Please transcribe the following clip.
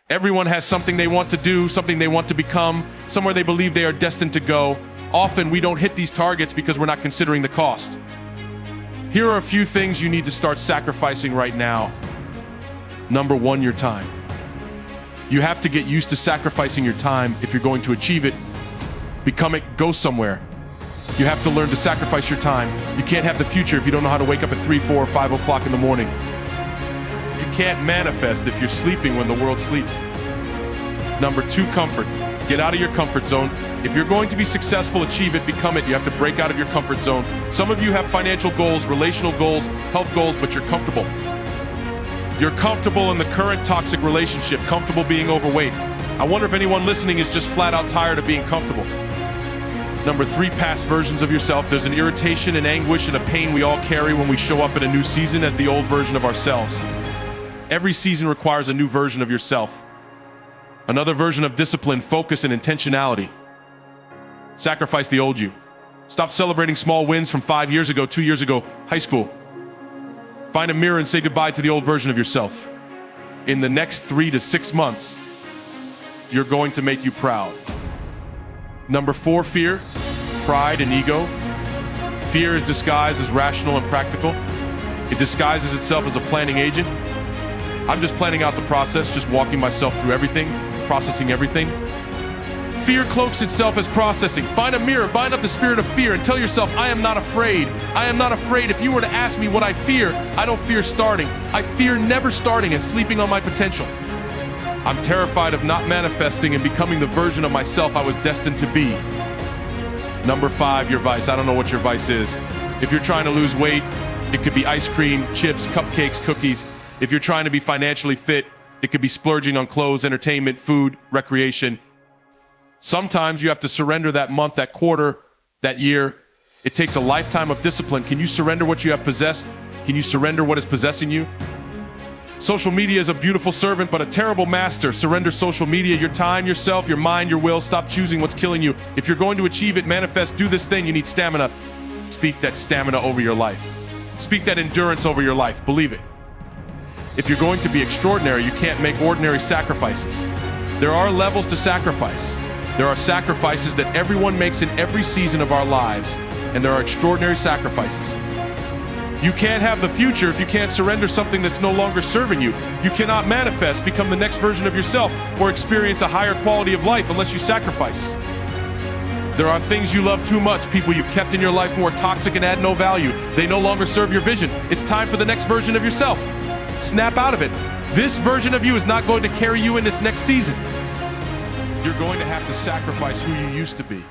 Everyone has something they want to do, something they want to become, somewhere they believe they are destined to go. Often we don't hit these targets because we're not considering the cost. Here are a few things you need to start sacrificing right now. Number one, your time. You have to get used to sacrificing your time if you're going to achieve it, become it, go somewhere. You have to learn to sacrifice your time. You can't have the future if you don't know how to wake up at 3, 4, or 5 o'clock in the morning. You can't manifest if you're sleeping when the world sleeps. Number two, comfort. Get out of your comfort zone. If you're going to be successful, achieve it, become it, you have to break out of your comfort zone. Some of you have financial goals, relational goals, health goals, but you're comfortable. You're comfortable in the current toxic relationship, comfortable being overweight. I wonder if anyone listening is just flat out tired of being comfortable. Number three, past versions of yourself. There's an irritation and anguish and a pain we all carry when we show up in a new season as the old version of ourselves. Every season requires a new version of yourself. Another version of discipline, focus, and intentionality. Sacrifice the old you. Stop celebrating small wins from 5 years ago, 2 years ago, high school. Find a mirror and say goodbye to the old version of yourself. In the next 3 to 6 months, you're going to make you proud. Number four, fear, pride, and ego. Fear is disguised as rational and practical. It disguises itself as a planning agent. I'm just planning out the process, just walking myself through everything, processing everything. Fear cloaks itself as processing. Find a mirror, bind up the spirit of fear, and tell yourself, I am not afraid. I am not afraid. If you were to ask me what I fear, I don't fear starting. I fear never starting and sleeping on my potential. I'm terrified of not manifesting and becoming the version of myself I was destined to be. Number five, your vice. I don't know what your vice is. If you're trying to lose weight, it could be ice cream, chips, cupcakes, cookies. If you're trying to be financially fit, it could be splurging on clothes, entertainment, food, recreation. Sometimes you have to surrender that month, that quarter, that year. It takes a lifetime of discipline. Can you surrender what you have possessed? Can you surrender what is possessing you? Social media is a beautiful servant, but a terrible master. Surrender social media, your time, yourself, your mind, your will. Stop choosing what's killing you. If you're going to achieve it, manifest, do this thing, you need stamina. Speak that stamina over your life. Speak that endurance over your life. Believe it. If you're going to be extraordinary, you can't make ordinary sacrifices. There are levels to sacrifice. There are sacrifices that everyone makes in every season of our lives, and there are extraordinary sacrifices. You can't have the future if you can't surrender something that's no longer serving you. You cannot manifest, become the next version of yourself, or experience a higher quality of life unless you sacrifice. There are things you love too much, people you've kept in your life who are toxic and add no value. They no longer serve your vision. It's time for the next version of yourself. Snap out of it. This version of you is not going to carry you in this next season. You're going to have to sacrifice who you used to be.